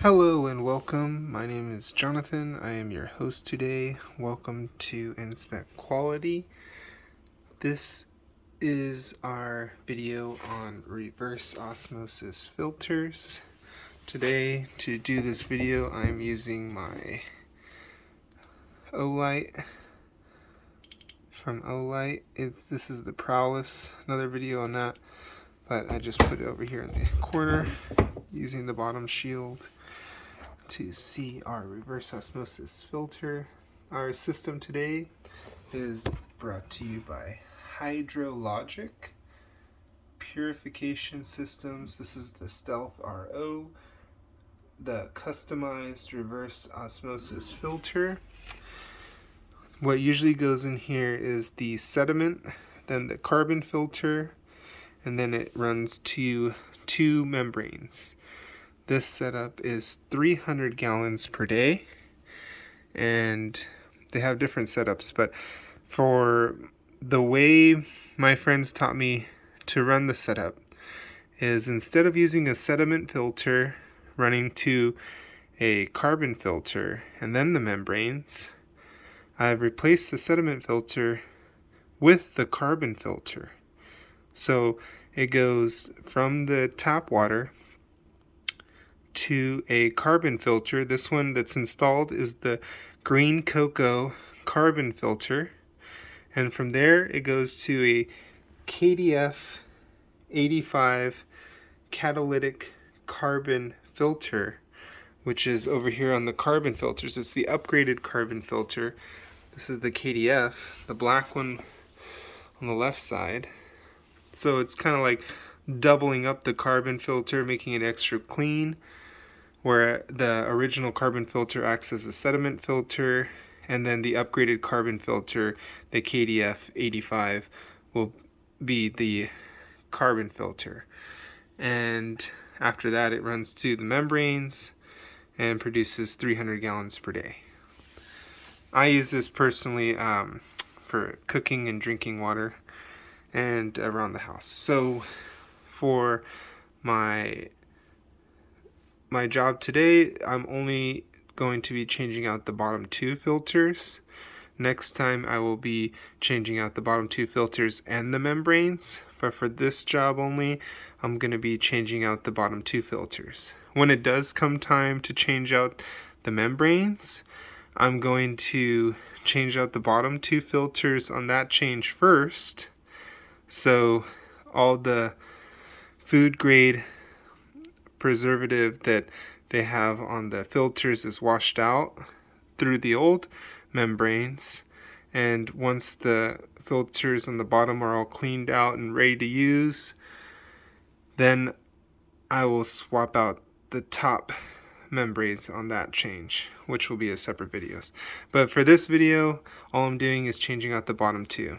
Hello and welcome. My name is Jonathan. I am your host today. Welcome to Inspect Quality. This is our video on reverse osmosis filters. Today, to do this video, I'm using my OLIGHT from OLIGHT. This is the Prowess, another video on that, but I just put it over here in the corner using the bottom shield to see our reverse osmosis filter. Our system today is brought to you by HydroLogic Purification Systems. This is the Stealth RO, the customized reverse osmosis filter. What usually goes in here is the sediment, then the carbon filter, and then it runs to two membranes. This setup is 300 gallons per day, and they have different setups, but for the way my friends taught me to run the setup is instead of using a sediment filter running to a carbon filter and then the membranes, I've replaced the sediment filter with the carbon filter. So it goes from the tap water to a carbon filter. This one that's installed is the green cocoa carbon filter, and from there it goes to a KDF 85 catalytic carbon filter, which is over here on the carbon filters. It's the upgraded carbon filter. This is the KDF, the black one on the left side. So it's kind of like doubling up the carbon filter, making it extra clean, where the original carbon filter acts as a sediment filter, and then the upgraded carbon filter, the KDF 85, will be the carbon filter. And after that, it runs to the membranes and produces 300 gallons per day. I use this personally for cooking and drinking water and around the house. So for my job today, I'm only going to be changing out the bottom two filters. Next time I will be changing out the bottom two filters and the membranes, but for this job only, I'm going to be changing out the bottom two filters. When it does come time to change out the membranes, I'm going to change out the bottom two filters on that change first, so all the food grade preservative that they have on the filters is washed out through the old membranes, and once the filters on the bottom are all cleaned out and ready to use, then I will swap out the top membranes on that change, which will be a separate videos. But for this video, all I'm doing is changing out the bottom two.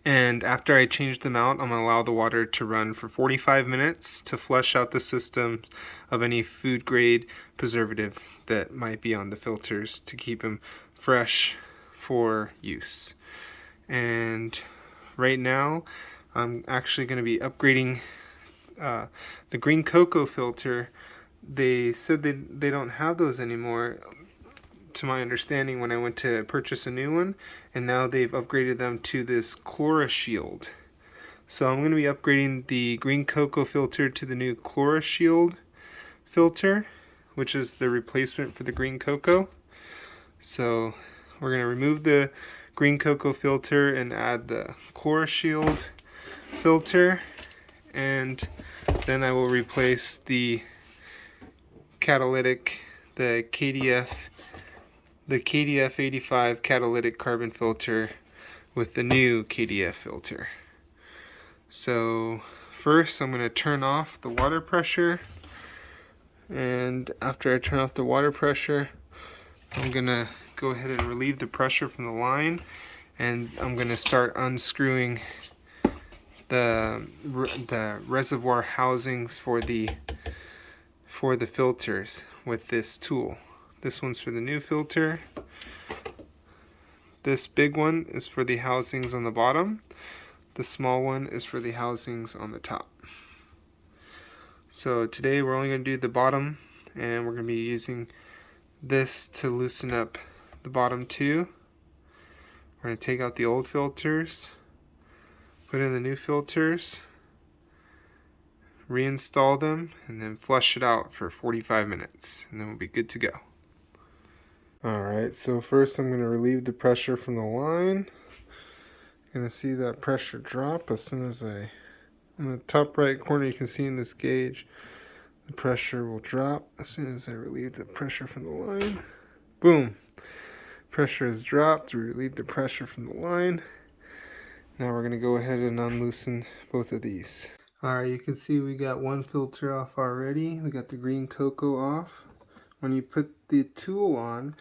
And after I change them out, I'm going to allow the water to run for 45 minutes to flush out the system of any food grade preservative that might be on the filters to keep them fresh for use. And right now, I'm actually going to be upgrading the green cocoa filter. They said they don't have those anymore, to my understanding, when I went to purchase a new one, and now they've upgraded them to this Chlorashield. So I'm going to be upgrading the green cocoa filter to the new Chlorashield filter, which is the replacement for the green cocoa. So we're going to remove the green cocoa filter and add the Chlorashield filter, and then I will replace the Catalytic, the KDF 85 catalytic carbon filter with the new KDF filter. So first I'm going to turn off the water pressure, and after I turn off the water pressure, I'm going to go ahead and relieve the pressure from the line, and I'm going to start unscrewing the reservoir housings for the filters with this tool. This one's for the new filter. This big one is for the housings on the bottom. The small one is for the housings on the top. So today we're only going to do the bottom and we're going to be using this to loosen up the bottom two. We're going to take out the old filters, put in the new filters, reinstall them, and then flush it out for 45 minutes, and then we'll be good to go. Alright, so first I'm going to relieve the pressure from the line. You're going to see that pressure drop as soon as in the top right corner you can see in this gauge, the pressure will drop as soon as I relieve the pressure from the line. Boom! Pressure has dropped. We relieved the pressure from the line. Now we're going to go ahead and unloosen both of these. Alright, you can see we got one filter off already. We got the green cocoa off. When you put the tool on,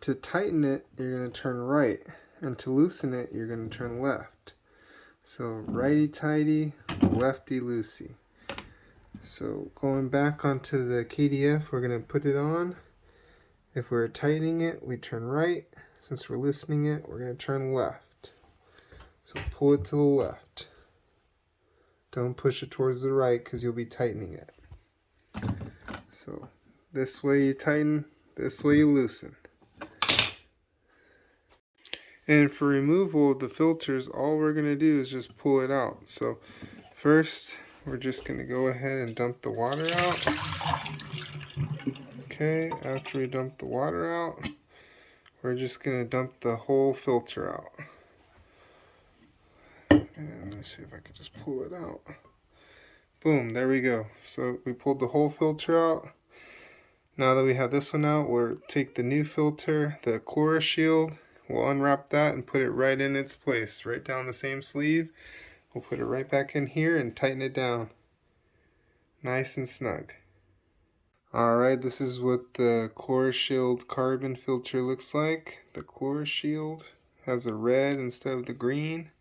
to tighten it, you're going to turn right. And to loosen it, you're going to turn left. So righty-tighty, lefty-loosey. So going back onto the KDF, we're going to put it on. If we're tightening it, we turn right. Since we're loosening it, we're going to turn left. So pull it to the left. Don't push it towards the right because you'll be tightening it. So this way you tighten, this way you loosen. And for removal of the filters, all we're going to do is just pull it out. So first, we're just going to go ahead and dump the water out. Okay, after we dump the water out, we're just going to dump the whole filter out. And let's see if I can just pull it out. Boom, there we go. So we pulled the whole filter out. Now that we have this one out, we'll take the new filter, the Chlorashield. We'll unwrap that and put it right in its place, right down the same sleeve. We'll put it right back in here and tighten it down. Nice and snug. Alright, this is what the Chlorashield carbon filter looks like. The Chlorashield has a red instead of the green.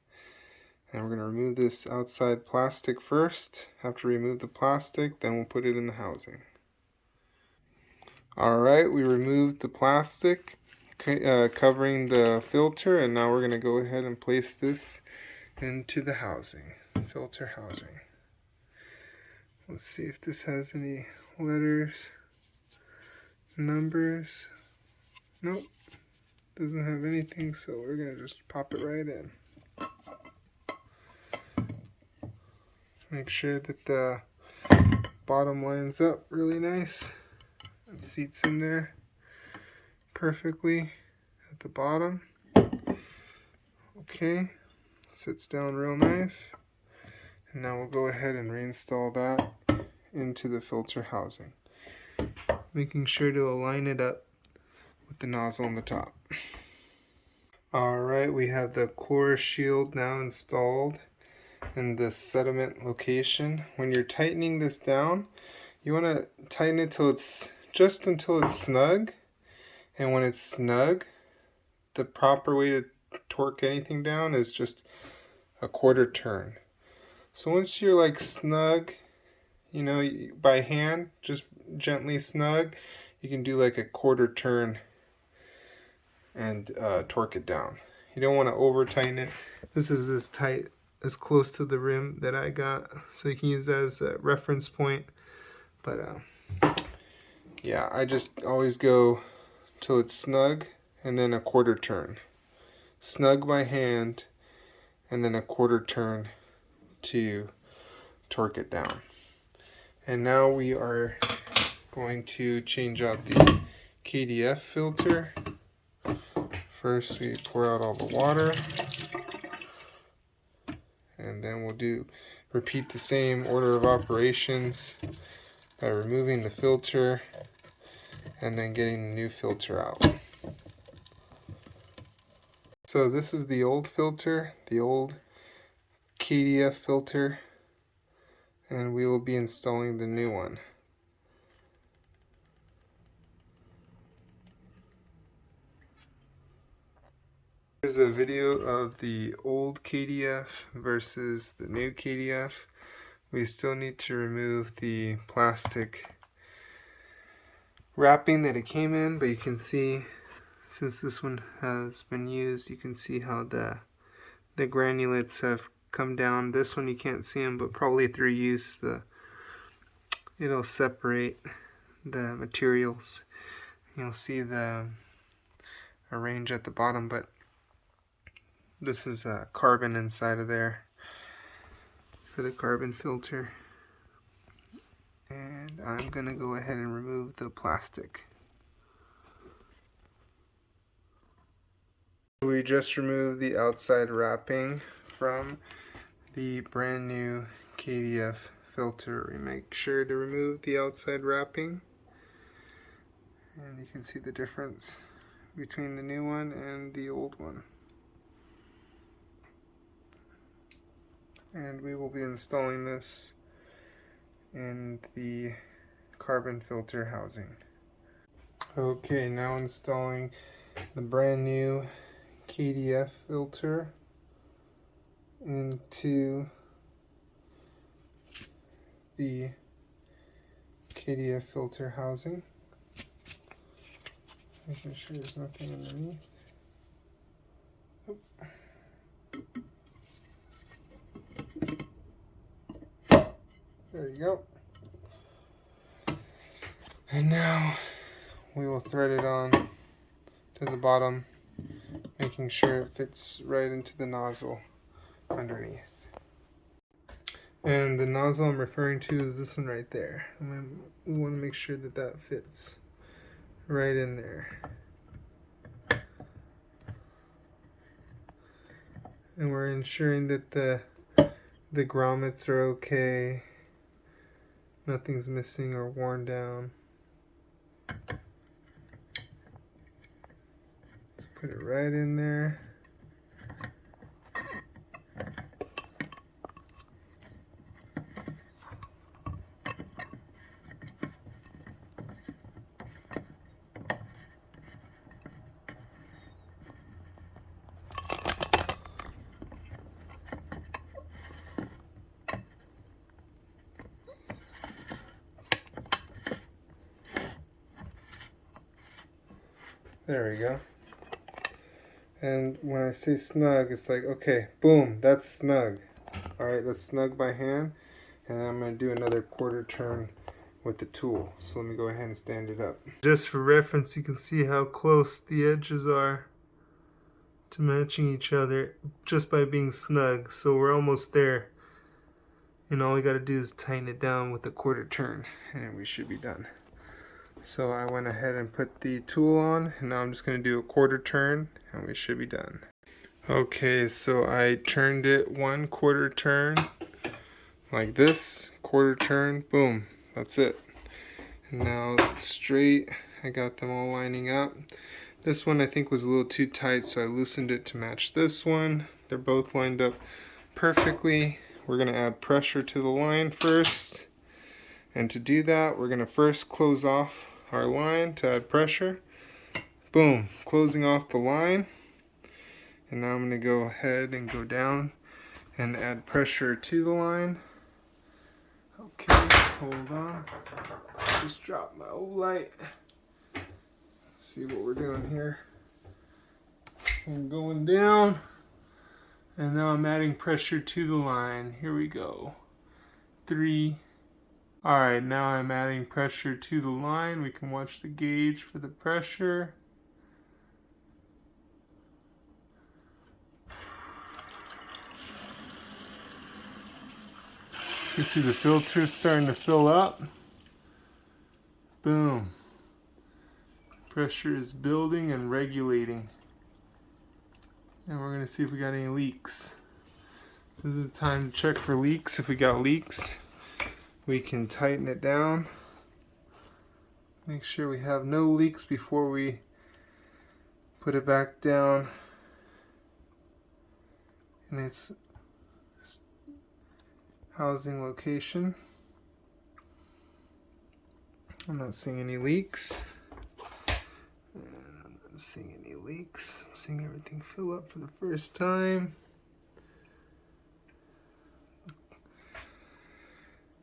And we're going to remove this outside plastic first. After we remove the plastic, then we'll put it in the housing. Alright, we removed the plastic covering the filter, and now we're going to go ahead and place this into the housing, filter housing. Let's see if this has any letters, numbers. Nope, doesn't have anything, so we're going to just pop it right in. Make sure that the bottom lines up really nice. It seats in there perfectly at the bottom. Okay, sits down real nice. And now we'll go ahead and reinstall that into the filter housing. Making sure to align it up with the nozzle on the top. Alright, we have the Chlorashield now installed in the sediment location. When you're tightening this down, you want to tighten it till it's just until it's snug. And when it's snug, the proper way to torque anything down is just a quarter turn. So once you're like snug, you know, by hand, just gently snug, you can do like a quarter turn and torque it down. You don't want to over tighten it. This is as tight, as close to the rim that I got, so you can use that as a reference point. But yeah, I just always go till it's snug and then a quarter turn. Snug by hand and then a quarter turn to torque it down. And now we are going to change out the KDF filter. First we pour out all the water, and then we'll repeat the same order of operations by removing the filter and then getting the new filter out. So this is the old filter, the old KDF filter, and we will be installing the new one. Here's a video of the old KDF versus the new KDF. We still need to remove the plastic wrapping that it came in, but you can see, since this one has been used, you can see how the granulates have come down. This one you can't see them, but probably through use it'll separate the materials. You'll see a range at the bottom, but this is carbon inside of there for the carbon filter. And I'm going to go ahead and remove the plastic. We just removed the outside wrapping from the brand new KDF filter. We make sure to remove the outside wrapping, and you can see the difference between the new one and the old one. And we will be installing this in the carbon filter housing. Okay, now installing the brand new KDF filter into the KDF filter housing. Making sure there's nothing underneath. There you go. And now we will thread it on to the bottom, making sure it fits right into the nozzle underneath. And the nozzle I'm referring to is this one right there. We want to make sure that that fits right in there. And we're ensuring that the grommets are okay. Nothing's missing or worn down. Let's put it right in there. There we go. And when I say snug, it's like, okay, boom, that's snug. Alright, that's snug by hand. And then I'm going to do another quarter turn with the tool. So let me go ahead and stand it up. Just for reference, you can see how close the edges are to matching each other just by being snug. So we're almost there. And all we got to do is tighten it down with a quarter turn, and we should be done. So I went ahead and put the tool on, and now I'm just going to do a quarter turn, and we should be done. Okay, so I turned it 1/4 turn, like this, quarter turn, boom, that's it. And now straight, I got them all lining up. This one I think was a little too tight, so I loosened it to match this one. They're both lined up perfectly. We're going to add pressure to the line first. And to do that, we're going to first close off our line to add pressure. Boom, closing off the line. And now I'm going to go ahead and go down and add pressure to the line. Okay, hold on. Just drop my OLIGHT. Let's see what we're doing here. I'm going down. And now I'm adding pressure to the line. Here we go. 3. Alright, now I'm adding pressure to the line. We can watch the gauge for the pressure. You see the filter starting to fill up. Boom. Pressure is building and regulating. And we're going to see if we got any leaks. This is the time to check for leaks. If we got leaks, we can tighten it down. Make sure we have no leaks before we put it back down in its housing location. I'm not seeing any leaks. And I'm not seeing any leaks. I'm seeing everything fill up for the first time.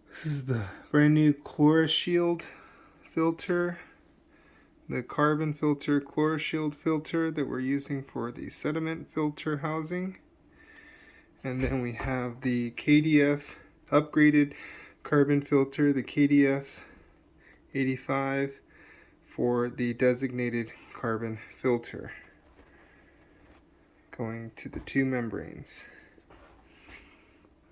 This is the brand new Chlorashield filter, the carbon filter Chlorashield filter that we're using for the sediment filter housing. And then we have the KDF upgraded carbon filter, the KDF 85 for the designated carbon filter going to the two membranes.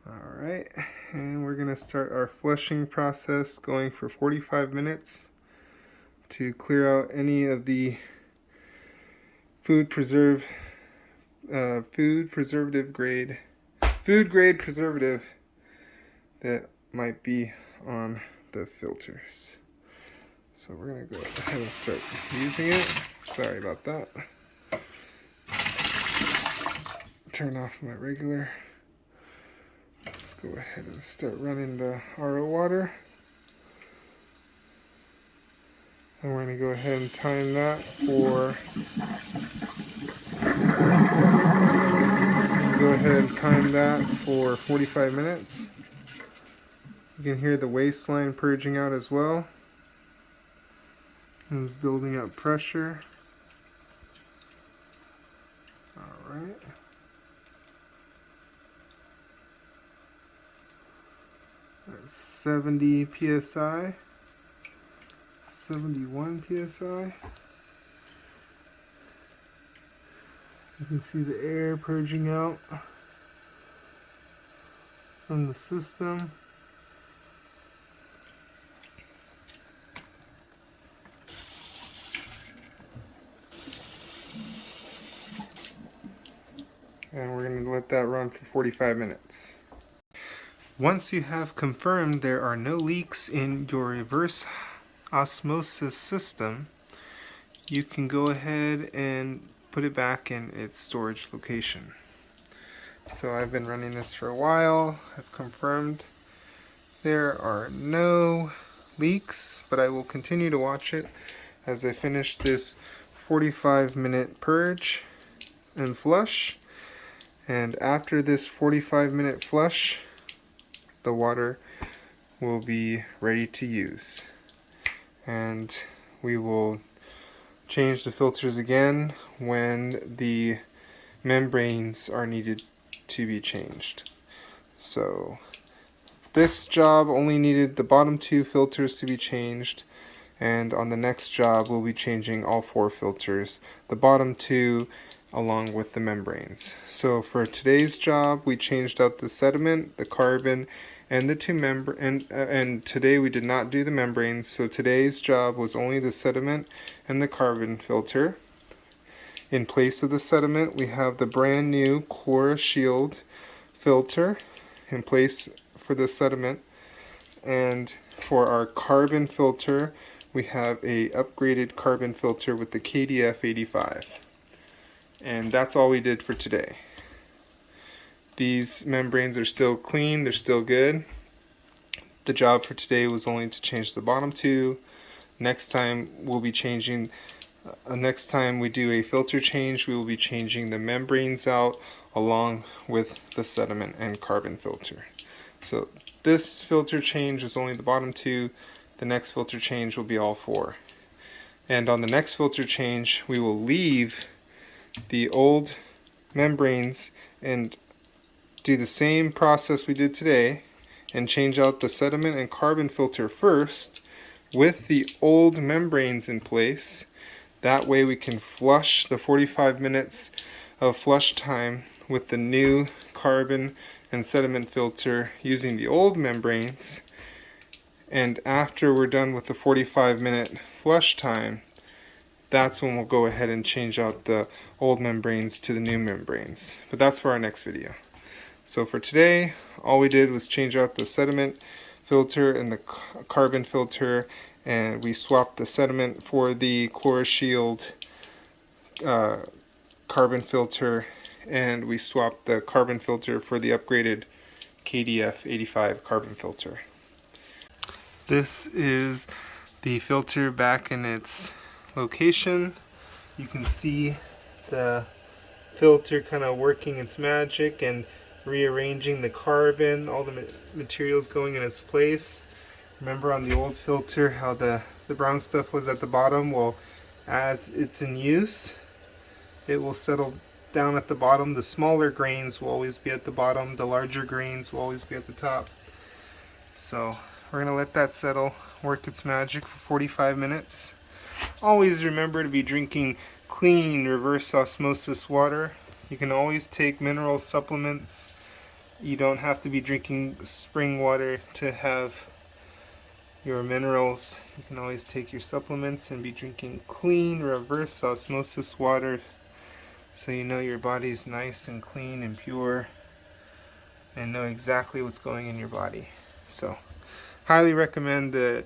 Alright, and we're going to start our flushing process, going for 45 minutes to clear out any of the food grade preservative that might be on the filters. So we're going to go ahead and start using it. Sorry about that. Turn off my regular. Let's go ahead and start running the RO water. And we're going to go ahead and time that for 45 minutes. You can hear the waistline purging out as well. And it's building up pressure. Alright. That's 70 psi. 71 psi. You can see the air purging out from the system. And we're going to let that run for 45 minutes. Once you have confirmed there are no leaks in your reverse osmosis system, you can go ahead and put it back in its storage location. So I've been running this for a while. I've confirmed there are no leaks, but I will continue to watch it as I finish this 45-minute purge and flush. And after this 45-minute flush, the water will be ready to use. And we will change the filters again when the membranes are needed to be changed. So this job only needed the bottom two filters to be changed, and on the next job we'll be changing all four filters, the bottom two along with the membranes. So for today's job we changed out the sediment, the carbon, and the two and today we did not do the membranes, so today's job was only the sediment and the carbon filter. In place of the sediment we have the brand new Chlorashield filter in place for the sediment, and for our carbon filter we have a upgraded carbon filter with the KDF 85. And that's all we did for today. These membranes are still clean, they're still good. The job for today was only to change the bottom two. Next time we'll be changing, next time we do a filter change, we will be changing the membranes out along with the sediment and carbon filter. So this filter change was only the bottom two, the next filter change will be all four. And on the next filter change we will leave the old membranes and do the same process we did today and change out the sediment and carbon filter first with the old membranes in place. That way we can flush the 45 minutes of flush time with the new carbon and sediment filter using the old membranes, and after we're done with the 45-minute flush time, that's when we'll go ahead and change out the old membranes to the new membranes. But that's for our next video. So for today, all we did was change out the sediment filter and the carbon filter, and we swapped the sediment for the Chlorashield carbon filter, and we swapped the carbon filter for the upgraded KDF 85 carbon filter. This is the filter back in its location. You can see the filter kind of working its magic and rearranging the carbon, all the materials going in its place. Remember on the old filter how the brown stuff was at the bottom? Well, as it's in use, it will settle down at the bottom. The smaller grains will always be at the bottom, the larger grains will always be at the top. So We're going to let that settle, work its magic for 45 minutes. Always remember to be drinking clean reverse osmosis water. You can always take mineral supplements. You don't have to be drinking spring water to have your minerals. You can always take your supplements and be drinking clean reverse osmosis water, so you know your body's nice and clean and pure and know exactly what's going in your body. So highly recommend the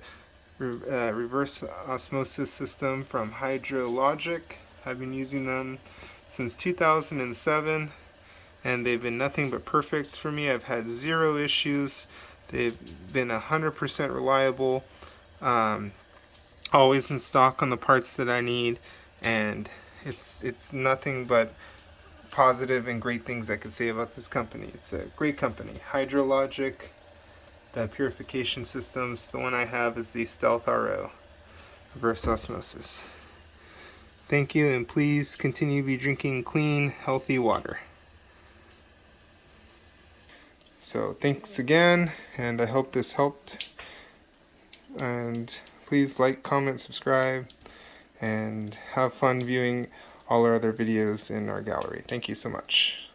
reverse osmosis system from HydroLogic. I've been using them since 2007 and they've been nothing but perfect for me. I've had zero issues. They've been 100% reliable, always in stock on the parts that I need, and it's nothing but positive and great things I could say about this company. It's a great company. HydroLogic, the purification systems. The one I have is the Stealth RO, reverse osmosis. Thank you, and please continue to be drinking clean, healthy water. So thanks again, and I hope this helped. And please like, comment, subscribe, and have fun viewing all our other videos in our gallery. Thank you so much.